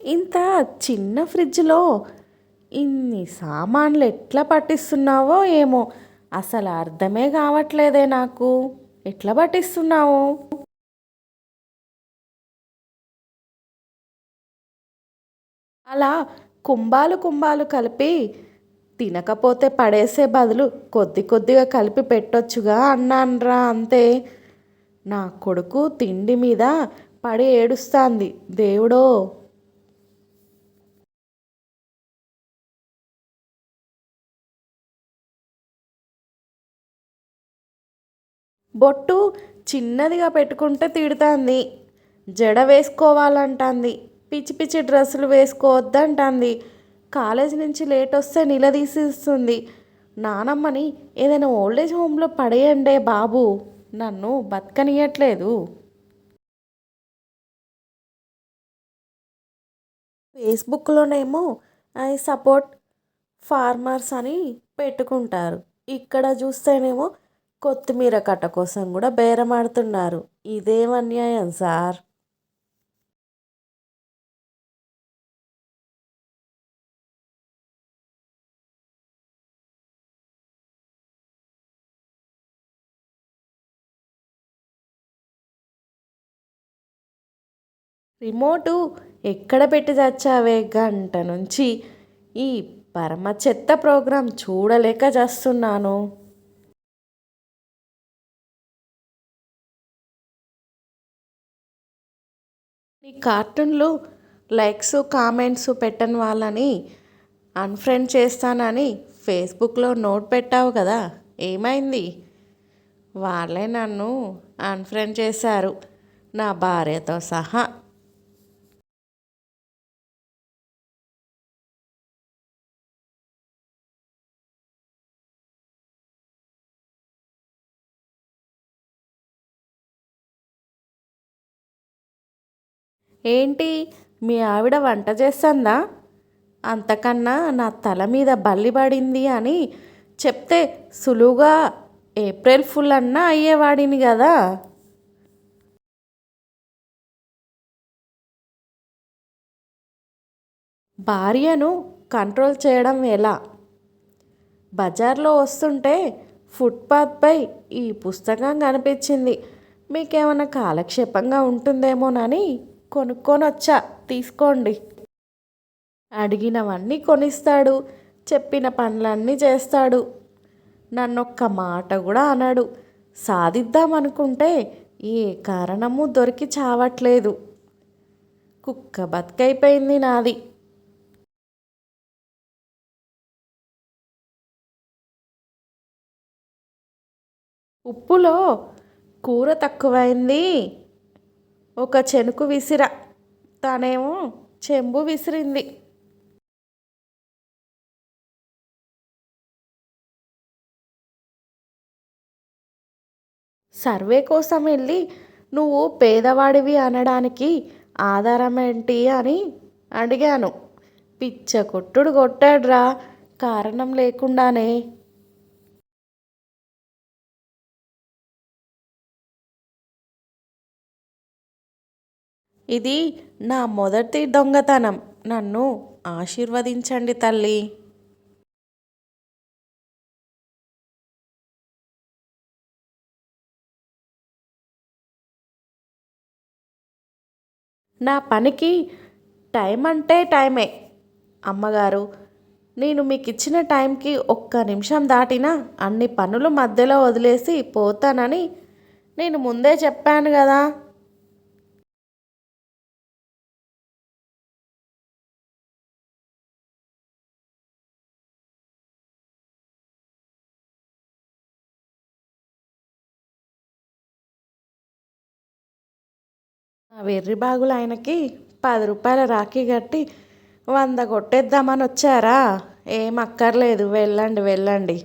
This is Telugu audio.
ఇంత చిన్న ఫ్రిడ్జ్లో ఇన్ని సామాన్లు ఎట్లా పట్టిస్తున్నావో ఏమో, అసలు అర్థమే కావట్లేదే నాకు. ఎట్లా పట్టిస్తున్నావు? అలా కుంభాలు కుంభాలు కలిపి తినకపోతే పడేసే బదులు కొద్ది కొద్దిగా కలిపి పెట్టొచ్చుగా అన్నాన్రా అంతే. నా కొడుకు తిండి మీద పడి ఏడుస్తాంది దేవుడో. బొట్టు చిన్నదిగా పెట్టుకుంటే తిడుతుంది, జడ వేసుకోవాలంటుంది, పిచ్చి పిచ్చి డ్రెస్సులు వేసుకోవద్దంటుంది, కాలేజ్ నుంచి లేట్ వస్తే నిలదీసిస్తుంది. నానమ్మని ఏదైనా ఓల్డేజ్ హోమ్లో పడేయండే బాబు, నన్ను బతకనియట్లేదు. ఫేస్బుక్లోనేమో ఐ సపోర్ట్ ఫార్మర్స్ అని పెట్టుకుంటారు, ఇక్కడ చూస్తేనేమో కొత్తిమీర కట్ట కోసం కూడా బేరమాడుతున్నారు. ఇదేం అన్యాయం సార్. రిమోటు ఎక్కడ పెట్టి తెచ్చావే? గంట నుంచి ఈ పరమ చెత్త ప్రోగ్రాం చూడలేక చేస్తున్నాను. నీ కార్టూన్లు లైక్స్ కామెంట్స్ పెట్టని వాళ్ళని అన్ఫ్రెండ్ చేస్తానని ఫేస్బుక్లో నోట్ పెట్టావు కదా, ఏమైంది? వాళ్ళే నన్ను అన్ఫ్రెండ్ చేశారు, నా భార్యతో సహా. ఏంటి, మీ ఆవిడ వంట చేస్తుందా? అంతకన్నా నా తల మీద బల్లి పడింది అని చెప్తే సులువుగా ఏప్రిల్ ఫుల్ అన్నా అయ్యేవాడిని కదా. భార్యను కంట్రోల్ చేయడం ఎలా? బజార్లో వస్తుంటే ఫుట్పాత్పై ఈ పుస్తకం కనిపించింది, మీకేమైనా కాలక్షేపంగా ఉంటుందేమోనని కొనుక్కొని వచ్చా, తీసుకోండి. అడిగినవన్నీ కొనిస్తాడు, చెప్పిన పనులన్నీ చేస్తాడు, నన్నొక్క మాట కూడా అనడు. సాధిద్దామనుకుంటే ఏ కారణము దొరికి చావట్లేదు. కుక్క బతుకైపోయింది నాది. ఉప్పులో కూర తక్కువైంది, ఒక చెనుకు విసిరా, తనేమో చెంబు విసిరింది. సర్వే కోసం వెళ్ళి నువ్వు పేదవాడివి అనడానికి ఆధారం ఏంటి అని అడిగాను. పిచ్చ కొట్టుడు కొట్టాడ్రా, కారణం లేకుండానే. ఇది నా మొదటి దొంగతనం, నన్ను ఆశీర్వదించండి తల్లి. నా పనికి టైం అంటే టైమే అమ్మగారు. నేను మీకు ఇచ్చిన టైంకి ఒక్క నిమిషం దాటినా అన్ని పనులు మధ్యలో వదిలేసి పోతానని నేను ముందే చెప్పాను కదా. ఆ వెర్రి బాగులు ఆయనకి 10 రూపాయల రాఖీ కట్టి 100 కొట్టేద్దామని వచ్చారా? ఏం అక్కర్లేదు, వెళ్ళండి వెళ్ళండి.